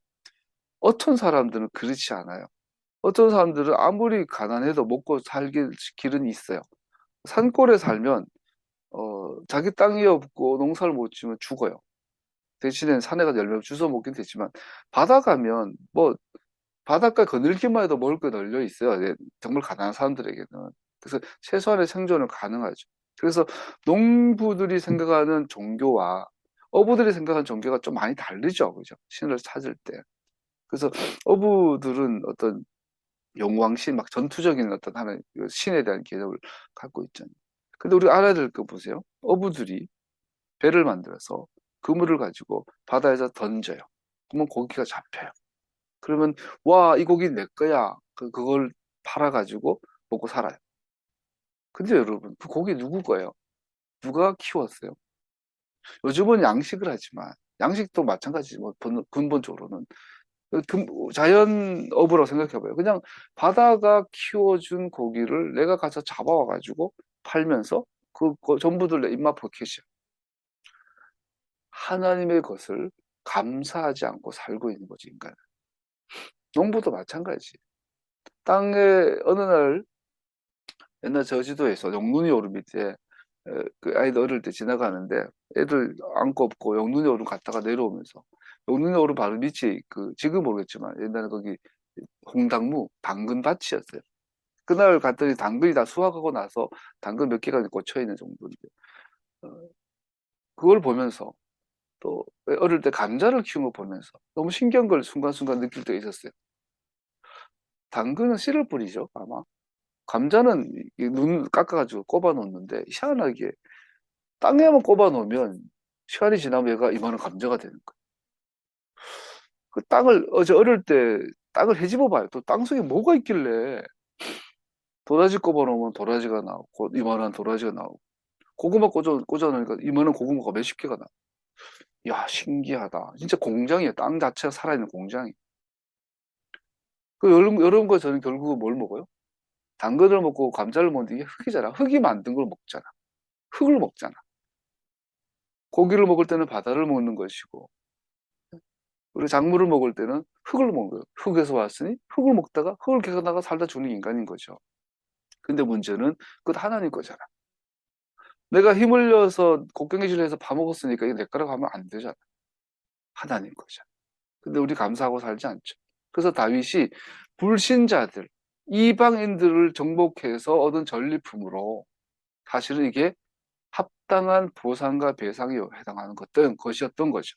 어떤 사람들은 그렇지 않아요. 어떤 사람들은 아무리 가난해도 먹고 살길 길은 있어요. 산골에 살면 자기 땅이 없고 농사를 못 지으면 죽어요. 대신에 산에 가서 열매 주워 먹긴 되지만, 바다 가면 뭐 바닷가 거닐기만 해도 먹을 거 널려 있어요. 예, 정말 가난한 사람들에게는. 그래서 최소한의 생존은 가능하죠. 그래서 농부들이 생각하는 종교와 어부들이 생각하는 종교가 좀 많이 다르죠. 그죠? 신을 찾을 때. 그래서 어부들은 어떤 용왕신, 막 전투적인 어떤 하나의 신에 대한 개념을 갖고 있잖아요. 근데 우리 알아야 될 거 보세요. 어부들이 배를 만들어서 그물을 가지고 바다에서 던져요. 그러면 고기가 잡혀요. 그러면 와, 이 고기 내 거야. 그걸 팔아가지고 먹고 살아요. 근데 여러분, 그 고기 누구 거예요? 누가 키웠어요? 요즘은 양식을 하지만 양식도 마찬가지지. 뭐 근본적으로는 자연업으로 생각해봐요. 그냥 바다가 키워준 고기를 내가 가서 잡아와가지고 팔면서 그 전부들 내 입맛 버켓이야. 하나님의 것을 감사하지 않고 살고 있는 거지, 인간은. 농부도 마찬가지. 땅에 어느 날 옛날 저지도에서 용눈이 오름 밑에 그 아이들 어릴 때 지나가는데 애들 안고 없고 용눈이 오름 갔다가 내려오면서 용눈이 오름 바로 밑이 지금 모르겠지만 옛날에 거기 홍당무 당근밭이었어요. 그날 갔더니 당근이 다 수확하고 나서 당근 몇 개가 꽂혀 있는 정도인데 어, 그걸 보면서 또 어릴 때 감자를 키운 거 보면서 너무 신기한 걸 순간순간 느낄 때가 있었어요. 당근은 씨를 뿌리죠, 아마. 감자는 눈 깎아가지고 꼽아 놓는데 희한하게 땅에만 꼽아 놓으면 시간이 지나면 얘가 이만한 감자가 되는 거예요. 그 땅을 어제 어릴 때 땅을 헤집어 봐요. 또 땅속에 뭐가 있길래 도라지 꼽아 놓으면 도라지가 나오고 이만한 도라지가 나오고 고구마 꽂아 놓으니까 이만한 고구마가 몇십 개가 나. 야, 신기하다. 진짜 공장이에요. 땅 자체가 살아있는 공장이. 여러분과 저는 결국은 뭘 먹어요? 당근을 먹고 감자를 먹는데 이게 흙이잖아. 흙이 만든 걸 먹잖아. 흙을 먹잖아. 고기를 먹을 때는 바다를 먹는 것이고, 우리 작물을 먹을 때는 흙을 먹는 거예요. 흙에서 왔으니 흙을 먹다가 흙을 개어나가 살다 죽는 인간인 거죠. 근데 문제는 그것 하나님 거잖아. 내가 힘 흘려서 곡괭이질해서 밥 먹었으니까 이게 내 거라고 하면 안 되잖아. 하나님 거잖아. 근데 우리 감사하고 살지 않죠. 그래서 다윗이 불신자들, 이방인들을 정복해서 얻은 전리품으로 사실은 이게 합당한 보상과 배상에 해당하는 것이었던 거죠.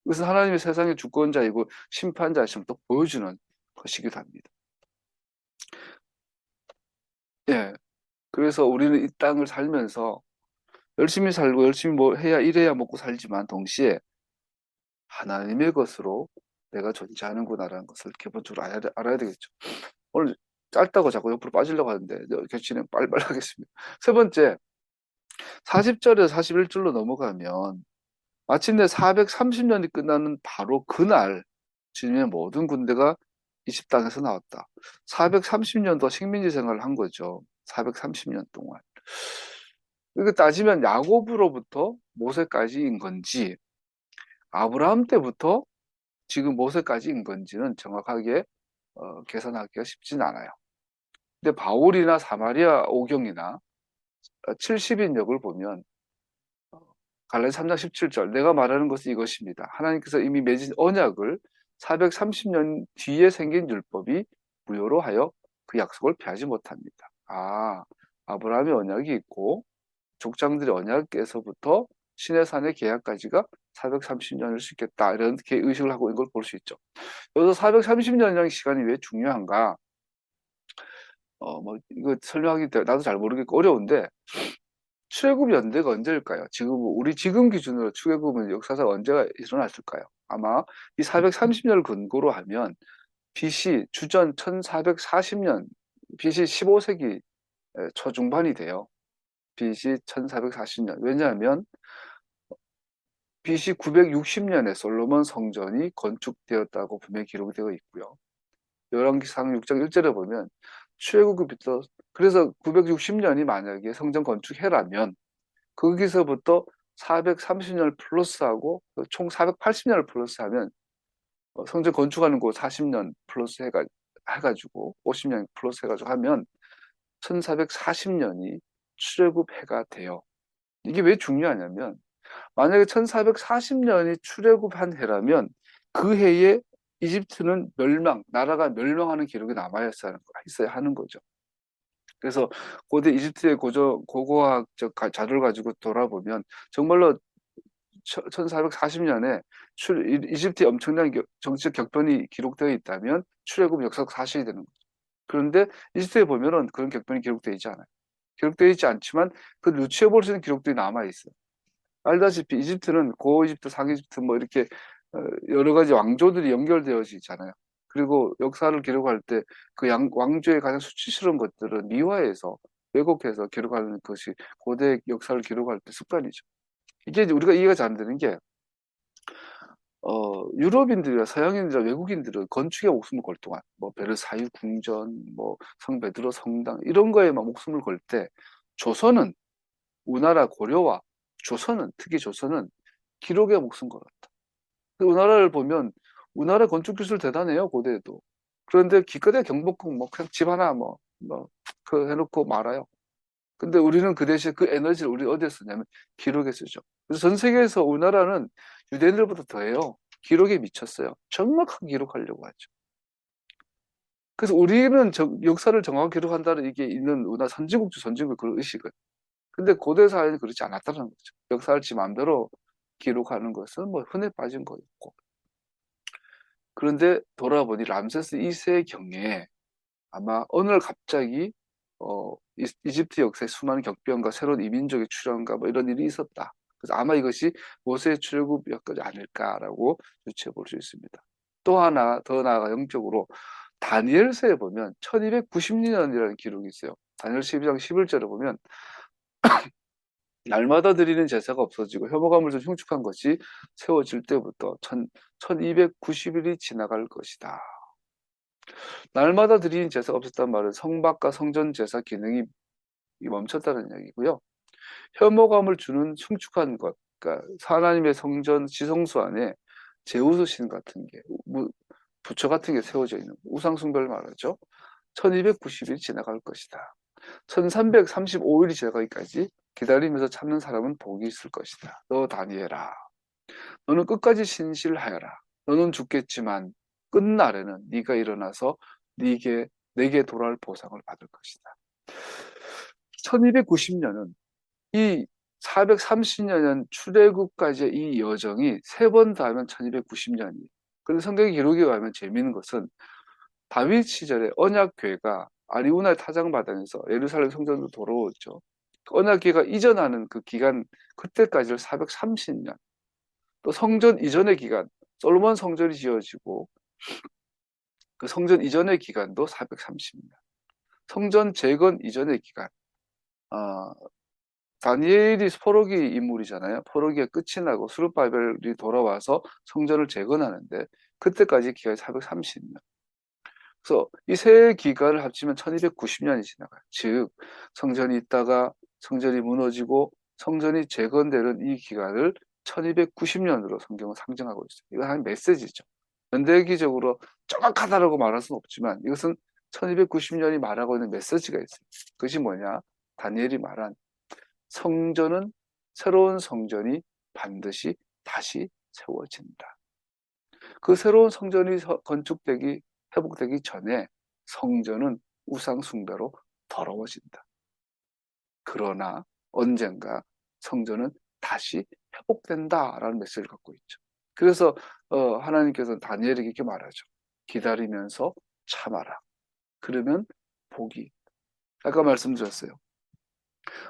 그래서 하나님이 세상의 주권자이고 심판자이심을 또 보여주는 것이기도 합니다. 예. 그래서 우리는 이 땅을 살면서 열심히 살고 열심히 뭐 해야 이래야 먹고 살지만 동시에 하나님의 것으로 내가 존재하는구나라는 것을 기본적으로 알아야 되겠죠. 오늘 짧다고 자꾸 옆으로 빠지려고 하는데 진행 빨리빨리 하겠습니다. 세 번째, 40절에서 41절로 넘어가면 마침내 430년이 끝나는 바로 그날 주님의 모든 군대가 이집 땅에서 나왔다. 430년 동안 식민지 생활을 한 거죠. 430년 동안. 이거 따지면 야곱으로부터 모세까지인 건지 아브라함 때부터 지금 모세까지인 건지는 정확하게 계산하기가 쉽진 않아요. 근데 바울이나 사마리아 오경이나 70인역을 보면 갈라디아 3장 17절 내가 말하는 것은 이것입니다. 하나님께서 이미 맺은 언약을 430년 뒤에 생긴 율법이 무효로 하여 그 약속을 피하지 못합니다. 아브라함의 언약이 있고 족장들의 언약에서부터 시내산의 계약까지가 430년일 수 있겠다. 이렇게 의식을 하고 있는 걸 볼 수 있죠. 여기서 430년이라는 시간이 왜 중요한가? 뭐 이거 설명하기 때문에 나도 잘 모르겠고 어려운데 출애굽 연대가 언제일까요? 지금 우리 지금 기준으로 출애굽은 역사상 언제가 일어났을까요? 아마 이 430년을 근거로 하면 BC 주전 1440년 BC 15세기 초중반이 돼요. BC 1440년. 왜냐하면 BC 960년에 솔로몬 성전이 건축되었다고 분명히 기록이 되어 있고요. 열왕기상 6장 1절에 보면 출애굽부터 그래서 960년이 만약에 성전 건축해라면 거기서부터 430년을 플러스하고 총 480년을 플러스하면 성전 건축하는 거 40년 플러스 해가지고 50년 플러스 해가지고 하면 1440년이 출애굽 해가 돼요. 이게 왜 중요하냐면 만약에 1440년이 출애굽한 해라면 그 해에 이집트는 나라가 멸망하는 기록이 있어야 하는 거죠. 그래서 고대 이집트의 고고학적 자료를 가지고 돌아보면 정말로 1440년에 이집트에 엄청난 정치적 격변이 기록되어 있다면 출애굽 역사적 사실이 되는 거죠. 그런데 이집트에 보면은 그런 격변이 기록되어 있지 않아요. 기록되어 있지 않지만 그 유추해 볼 수 있는 기록들이 남아 있어요. 알다시피 이집트는 고이집트, 상이집트 뭐 이렇게 여러 가지 왕조들이 연결되어 있잖아요. 그리고 역사를 기록할 때 그 왕조의 가장 수치스러운 것들은 미화해서 왜곡해서 기록하는 것이 고대 역사를 기록할 때 습관이죠. 이게 이제 우리가 이해가 잘 안 되는 게 유럽인들이나 서양인들이나 외국인들은 건축에 목숨을 걸 동안 뭐 베르사유 궁전, 뭐 성베드로 성당 이런 거에만 목숨을 걸 때 조선은 우나라 고려와 조선은 특히 조선은 기록에 목숨 걸었다. 그 우나라를 보면 우나라 건축 기술 대단해요 고대에도. 그런데 기껏해 경복궁 뭐 그냥 집 하나 그 해놓고 말아요. 근데 우리는 그 대신 그 에너지를 우리 어디에 쓰냐면 기록에 쓰죠. 그래서 전 세계에서 우리나라는 유대인들보다 더해요. 기록에 미쳤어요. 정확하게 기록하려고 하죠. 그래서 우리는 역사를 정확하게 기록한다는 이게 있는 우리나라 선진국 그런 의식은. 근데 고대 사회는 그렇지 않았다는 거죠. 역사를 지 마음대로 기록하는 것은 뭐 흔해 빠진 거였고. 그런데 돌아보니 람세스 2세 경에 아마 어느 날 갑자기 이집트 역사의 수많은 격변과 새로운 이민족의 출현과 뭐 이런 일이 있었다. 그래서 아마 이것이 모세의 출애굽이었지 않을까라고 유추해 볼 수 있습니다. 또 하나 더 나아가 영적으로 다니엘서에 보면 1290년이라는 기록이 있어요. 다니엘 12장 11절에 보면 날마다 드리는 제사가 없어지고 혐오감을 좀 흉축한 것이 세워질 때부터 1290일이 지나갈 것이다. 날마다 드리는 제사가 없었단 말은 성박과 성전 제사 기능이 멈췄다는 얘기고요. 혐오감을 주는 흉축한 것, 그러니까 하나님의 성전 지성소 안에 제우스신 같은 게 부처 같은 게 세워져 있는 우상숭배를 말하죠. 1290일이 지나갈 것이다. 1335일이 지나가기까지 기다리면서 참는 사람은 복이 있을 것이다. 너 다니엘아, 너는 끝까지 신실하여라. 너는 죽겠지만 끝날에는 네가 일어나서 내게 돌아올 보상을 받을 것이다. 1290년은 이 430년 출애굽까지의 이 여정이 세 번 다 하면 1290년이에요. 그런데 성경 기록에 가면 재미있는 것은 다윗 시절에 언약궤가 아리우나의 타작마당에서 예루살렘 성전으로 돌아오죠. 언약궤가 이전하는 그 기간 그때까지를 430년. 또 성전 이전의 기간, 솔로몬 성전이 지어지고 그 성전 이전의 기간도 430년. 성전 재건 이전의 기간. 다니엘이 포로기 인물이잖아요. 포로기가 끝이 나고 스룹바벨이 돌아와서 성전을 재건하는데 그때까지 기간이 430년. 그래서 이 세 기간을 합치면 1290년이 지나가요. 즉 성전이 있다가 성전이 무너지고 성전이 재건되는 이 기간을 1290년으로 성경은 상징하고 있어요. 이건 한 메시지죠. 현대기적으로 정확하다라고 말할 수는 없지만 이것은 1290년이 말하고 있는 메시지가 있어요. 그것이 뭐냐? 다니엘이 말한 새로운 성전이 반드시 다시 세워진다. 그 새로운 성전이 회복되기 전에 성전은 우상숭배로 더러워진다. 그러나 언젠가 성전은 다시 회복된다라는 메시지를 갖고 있죠. 그래서 하나님께서는 다니엘에게 이렇게 말하죠. 기다리면서 참아라. 그러면 복이 아까 말씀드렸어요.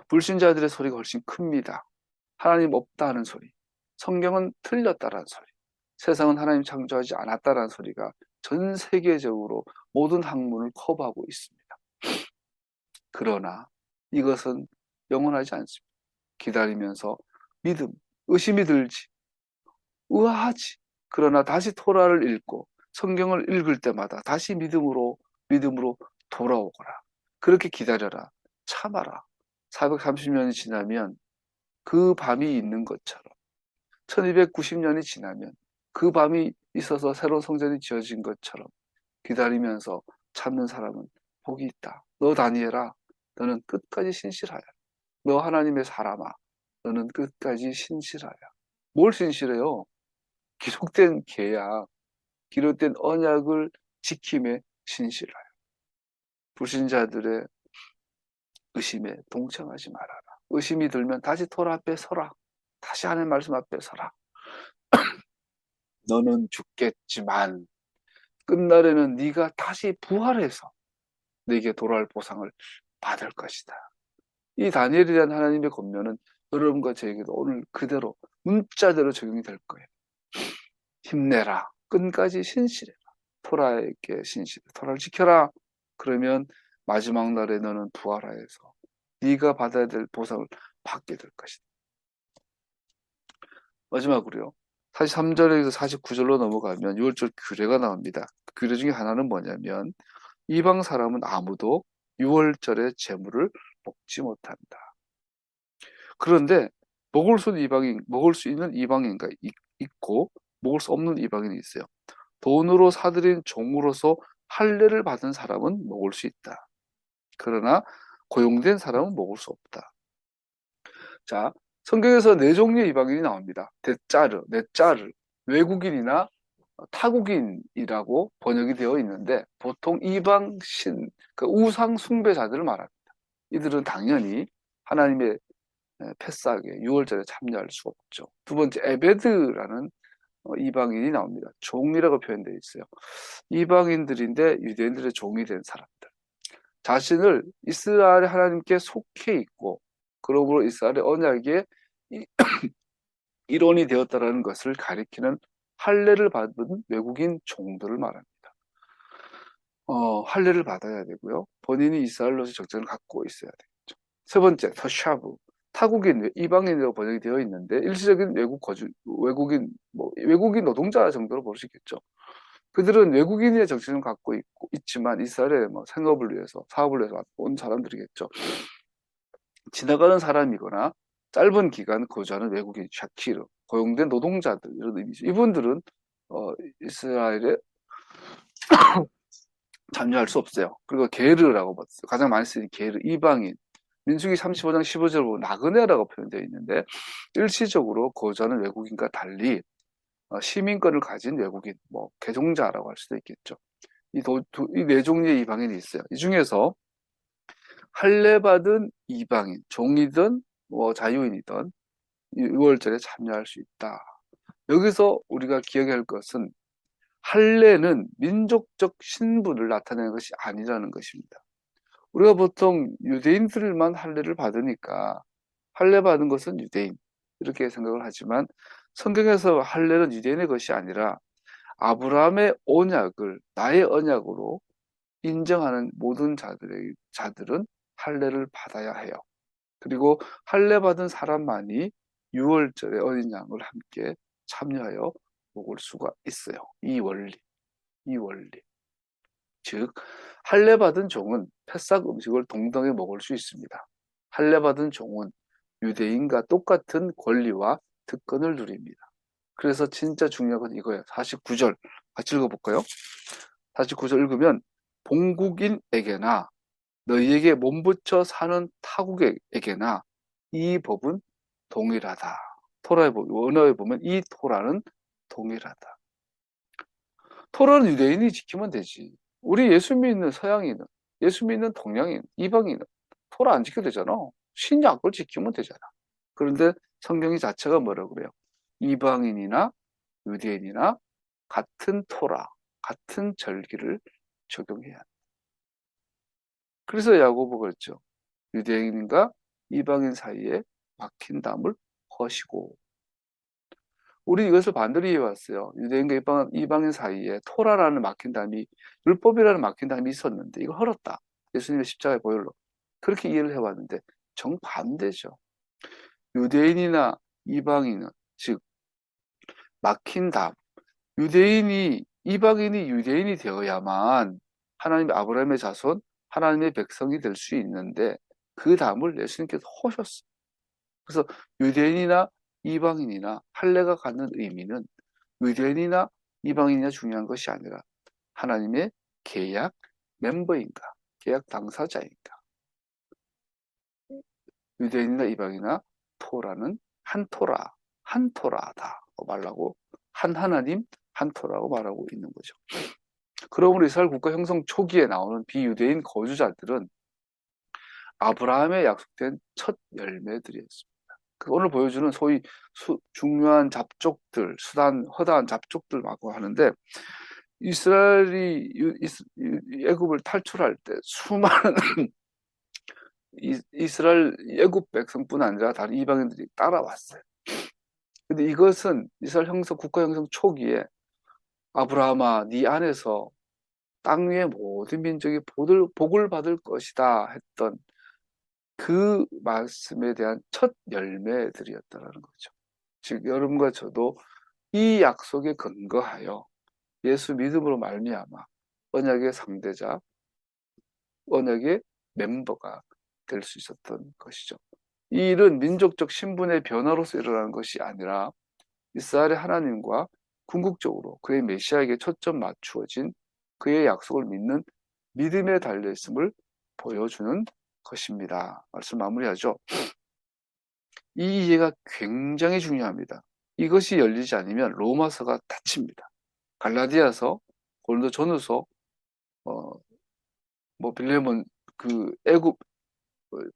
불신자들의 소리가 훨씬 큽니다. 하나님 없다는 소리, 성경은 틀렸다는 소리, 세상은 하나님 창조하지 않았다는 소리가 전 세계적으로 모든 학문을 커버하고 있습니다. 그러나 이것은 영원하지 않습니다. 기다리면서 믿음, 의심이 들지, 의아하지. 그러나 다시 토라를 읽고 성경을 읽을 때마다 다시 믿음으로 돌아오거라. 그렇게 기다려라. 참아라. 430년이 지나면 그 밤이 있는 것처럼 1290년이 지나면 그 밤이 있어서 새로운 성전이 지어진 것처럼 기다리면서 참는 사람은 복이 있다. 너 다니엘아, 너는 끝까지 신실하여. 너 하나님의 사람아, 너는 끝까지 신실하여. 뭘 신실해요? 기록된 계약, 기록된 언약을 지킴에 신실하여. 불신자들의 의심에 동참하지 말아라. 의심이 들면 다시 토라 앞에 서라. 다시 하나님 말씀 앞에 서라. 너는 죽겠지만 끝날에는 네가 다시 부활해서 네게 돌아올 보상을 받을 것이다. 이 다니엘이라는 하나님의 권면은 여러분과 저에게도 오늘 그대로 문자대로 적용이 될 거예요. 힘내라. 끝까지 신실해라. 토라에게 신실해. 토라를 지켜라. 그러면 마지막 날에 너는 부활하여서 네가 받아야 될 보상을 받게 될 것이다. 마지막으로요. 43절에서 49절로 넘어가면 6월절 규례가 나옵니다. 그 규례 중에 하나는 뭐냐면 이방 사람은 아무도 6월절에 제물을 먹지 못한다. 그런데 먹을 수 있는 이방인가 있고 먹을 수 없는 이방인이 있어요. 돈으로 사들인 종으로서 할례를 받은 사람은 먹을 수 있다. 그러나 고용된 사람은 먹을 수 없다. 자, 성경에서 네 종류의 이방인이 나옵니다. 네짜르, 외국인이나 타국인이라고 번역이 되어 있는데 보통 이방신, 그 우상 숭배자들을 말합니다. 이들은 당연히 하나님의 패삭에 6월절에 참여할 수가 없죠. 두 번째, 에베드라는 이방인이 나옵니다. 종이라고 표현되어 있어요. 이방인들인데 유대인들의 종이 된 사람들. 자신을 이스라엘 하나님께 속해 있고 그러므로 이스라엘의 언약의 일원이 되었다는 것을 가리키는 할례를 받은 외국인 종들을 말합니다. 할례를 받아야 되고요. 본인이 이스라엘로서 적정을 갖고 있어야 되겠죠. 세 번째, 터샤브. 타국인, 이방인으로 번역이 되어 있는데 일시적인 외국인 노동자 정도로 볼 수 있겠죠. 그들은 외국인의 정신을 갖고 있지만 이스라엘의 생업을 위해서, 사업을 위해서 온 사람들이겠죠. 지나가는 사람이거나 짧은 기간 거주하는 외국인, 샤키르, 고용된 노동자들 이런 의미죠. 이분들은 이스라엘에 참여할 수 없어요. 그리고 게르라고 봤어요. 가장 많이 쓰는 게르, 이방인. 민수기 35장 15절 보면 나그네라고 표현되어 있는데 일시적으로 거주하는 외국인과 달리 시민권을 가진 외국인, 개종자라고 할 수도 있겠죠. 이 네 종류의 이방인이 있어요. 이 중에서 할례받은 이방인, 종이든 자유인이든 6월절에 참여할 수 있다. 여기서 우리가 기억해야 할 것은 할례는 민족적 신분을 나타내는 것이 아니라는 것입니다. 우리가 보통 유대인들만 할례를 받으니까 할례 받은 것은 유대인 이렇게 생각을 하지만 성경에서 할례는 유대인의 것이 아니라 아브라함의 언약을 나의 언약으로 인정하는 모든 자들은 할례를 받아야 해요. 그리고 할례 받은 사람만이 6월절에 어린 양을 함께 참여하여 먹을 수가 있어요. 이 원리. 즉 할례 받은 종은 패삭 음식을 동등하게 먹을 수 있습니다. 할례 받은 종은 유대인과 똑같은 권리와 특권을 누립니다. 그래서 진짜 중요한 건 이거예요. 49절 같이 읽어볼까요? 49절 읽으면 본국인에게나 너희에게 몸붙여 사는 타국에게나 이 법은 동일하다. 원어에 보면 이 토라는 동일하다. 토라는 유대인이 지키면 되지. 우리 예수 믿는 서양인은, 예수 믿는 동양인, 이방인은 토라 안 지켜도 되잖아. 신약을 지키면 되잖아. 그런데 성경이 자체가 뭐라고 그래요? 이방인이나 유대인이나 같은 토라, 같은 절기를 적용해야 한다. 그래서 야고보가 그랬죠. 유대인과 이방인 사이에 막힌 담을 허시고. 우리 이것을 반대로 이해해왔어요. 유대인과 이방인 사이에 토라라는 막힌 담이, 율법이라는 막힌 담이 있었는데 이걸 헐었다. 예수님의 십자가의 보혈로. 그렇게 이해를 해왔는데 정반대죠. 유대인이나 이방인은, 즉 막힌 담, 이방인이 유대인이 되어야만 하나님의 아브라함의 자손, 하나님의 백성이 될 수 있는데 그 담을 예수님께서 허셨어요. 그래서 유대인이나 이방인이나 할례가 갖는 의미는 유대인이나 이방인이나 중요한 것이 아니라 하나님의 계약 멤버인가, 계약 당사자인가. 유대인이나 이방인이나 토라는 한 토라, 한 토라다 말하고, 한 하나님, 한 토라고 말하고 있는 거죠. 그러므로 이스라엘 국가 형성 초기에 나오는 비유대인 거주자들은 아브라함의 약속된 첫 열매들이었습니다. 오늘 보여주는 소위 중요한 잡족들, 허다한 잡족들라고 하는데, 이스라엘이 애굽을 탈출할 때 수많은 이스라엘 애굽 백성뿐 아니라 다른 이방인들이 따라왔어요. 근데 이것은 이스라엘 국가 형성 초기에 아브라함아, 네 안에서 땅 위의 모든 민족이 복을 받을 것이다 했던 그 말씀에 대한 첫 열매들이었다는 거죠. 즉 여러분과 저도 이 약속에 근거하여 예수 믿음으로 말미암아 언약의 상대자, 언약의 멤버가 될 수 있었던 것이죠. 이 일은 민족적 신분의 변화로서 일어나는 것이 아니라 이스라엘의 하나님과 궁극적으로 그의 메시아에게 초점 맞추어진 그의 약속을 믿는 믿음에 달려있음을 보여주는 것입니다. 말씀 마무리하죠. 이 이해가 굉장히 중요합니다. 이것이 열리지 않으면 로마서가 닫힙니다. 갈라디아서, 고린도전후서, 빌레몬, 애굽,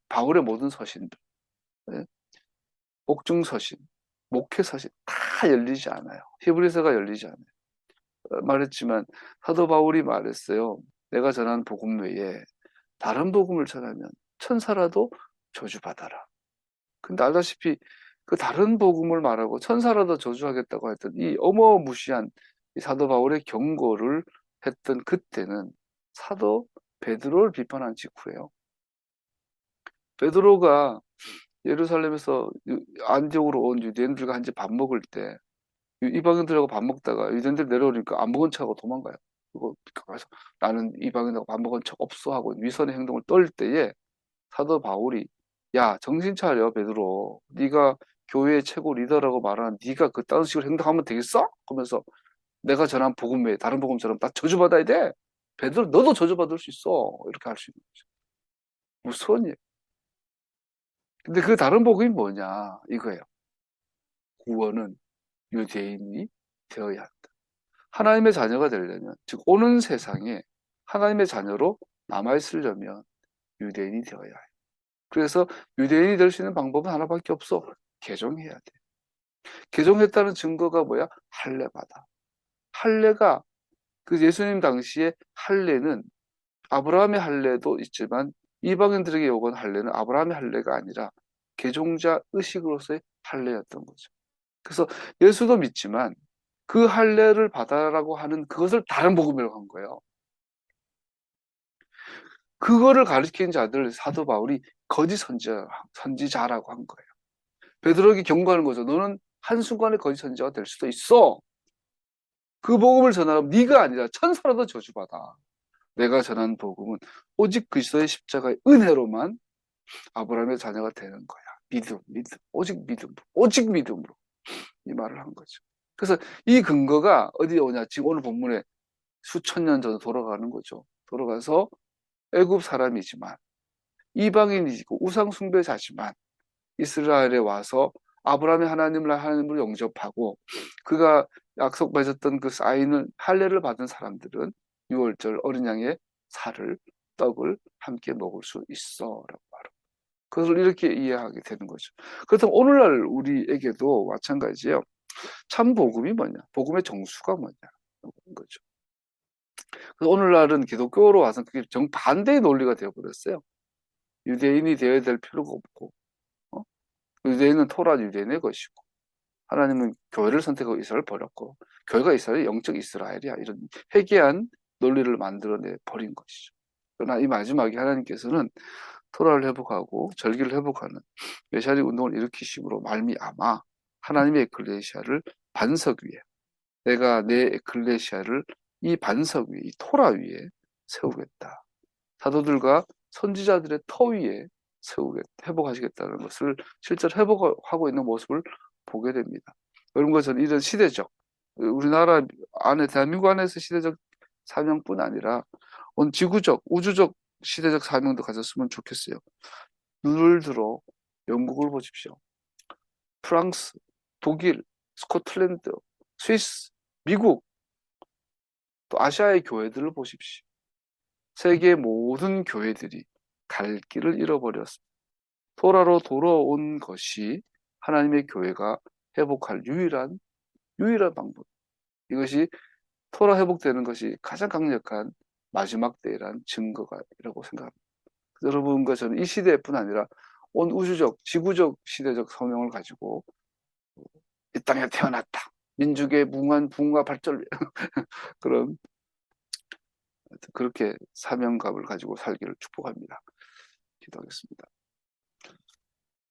바울의 모든 서신들, 네? 복중서신, 목회서신 다 열리지 않아요. 히브리서가 열리지 않아요. 말했지만 사도 바울이 말했어요. 내가 전한 복음 외에 다른 복음을 전하면 천사라도 저주받아라. 근데 알다시피 그 다른 복음을 말하고 천사라도 저주하겠다고 했던 이 어마무시한 이 사도 바울의 경고를 했던 그때는 사도 베드로를 비판한 직후예요. 베드로가 예루살렘에서 안디옥으로 온 유대인들과 한지 밥 먹을 때 이방인들하고 밥 먹다가 유대인들 내려오니까 안 먹은 척하고 도망가요. 그리고 가서 나는 이방인하고 밥 먹은 척 없어 하고 위선의 행동을 떨 때에 사도 바울이 야 정신 차려 베드로, 네가 교회의 최고 리더라고 말하는 네가 그딴 식으로 행동하면 되겠어? 하면서 내가 전한 복음 외에 다른 복음처럼 다 저주받아야 돼. 베드로 너도 저주받을 수 있어. 이렇게 할 수 있는 거죠. 무서운 일. 근데 그 다른 복음이 뭐냐 이거예요. 구원은 유대인이 되어야 한다. 하나님의 자녀가 되려면, 즉 오는 세상에 하나님의 자녀로 남아있으려면 유대인이 되어야 해요. 그래서 유대인이 될 수 있는 방법은 하나밖에 없어. 개종해야 돼. 개종했다는 증거가 뭐야? 할례받아. 할례가 그 예수님 당시에 할례는 아브라함의 할례도 있지만 이방인들에게 요구한 할례는 아브라함의 할례가 아니라 개종자 의식으로서의 할례였던 거죠. 그래서 예수도 믿지만 그 할례를 받아라고 하는 그것을 다른 복음이라고 한 거예요. 그거를 가르치는 자들 사도 바울이 거짓 선지자라고 한 거예요. 베드로에게 경고하는 거죠. 너는 한순간에 거짓 선지자가 될 수도 있어. 그 복음을 전하면 네가 아니라 천사라도 저주받아. 내가 전한 복음은 오직 그리스도의 십자가의 은혜로만 아브라함의 자녀가 되는 거야. 믿음. 오직 믿음으로 이 말을 한 거죠. 그래서 이 근거가 어디에 오냐? 지금 오늘 본문에 수천 년 전에 돌아가는 거죠. 돌아가서 애굽 사람이지만 이방인이고 우상 숭배자지만 이스라엘에 와서 아브라함의 하나님을 영접하고 그가 약속 맺었던 그 쌓이는 할례를 받은 사람들은 6월절 어린 양의 살을 떡을 함께 먹을 수 있어라고 말합니다. 그것을 이렇게 이해하게 되는 거죠. 그렇다면 오늘날 우리에게도 마찬가지예요. 참 복음이 뭐냐? 복음의 정수가 뭐냐? 거죠. 그래서 오늘날은 기독교로 와서 그게 정반대의 논리가 되어버렸어요. 유대인이 되어야 될 필요가 없고, 어? 유대인은 토라 유대인의 것이고, 하나님은 교회를 선택하고 이스라엘을 버렸고, 교회가 이스라엘이 영적 이스라엘이야. 이런 회개한 논리를 만들어내 버린 것이죠. 그러나 이 마지막에 하나님께서는 토라를 회복하고 절기를 회복하는 메시아닉 운동을 일으키심으로 말미암아 하나님의 에클레시아를 반석 위에, 내가 내 에클레시아를 이 반석 위에, 이 토라 위에 세우겠다. 사도들과 선지자들의 터 위에 회복하시겠다는 것을 실제로 회복하고 있는 모습을 보게 됩니다. 그런 것은 이런 시대적, 우리나라 안에, 대한민국 안에서 시대적 사명뿐 아니라 온 지구적, 우주적 시대적 사명도 가졌으면 좋겠어요. 눈을 들어 영국을 보십시오. 프랑스, 독일, 스코틀랜드, 스위스, 미국, 또 아시아의 교회들을 보십시오. 세계 모든 교회들이 갈 길을 잃어버렸습니다. 토라로 돌아온 것이 하나님의 교회가 회복할 유일한 방법. 이것이 토라 회복되는 것이 가장 강력한 마지막 때라는 증거가라고 생각합니다. 여러분과 저는 이 시대뿐 아니라 온 우주적, 지구적 시대적 소명을 가지고 이 땅에 태어났다. 민족의 무한 부흥과 발전 그런 그렇게 사명감을 가지고 살기를 축복합니다. 기도하겠습니다.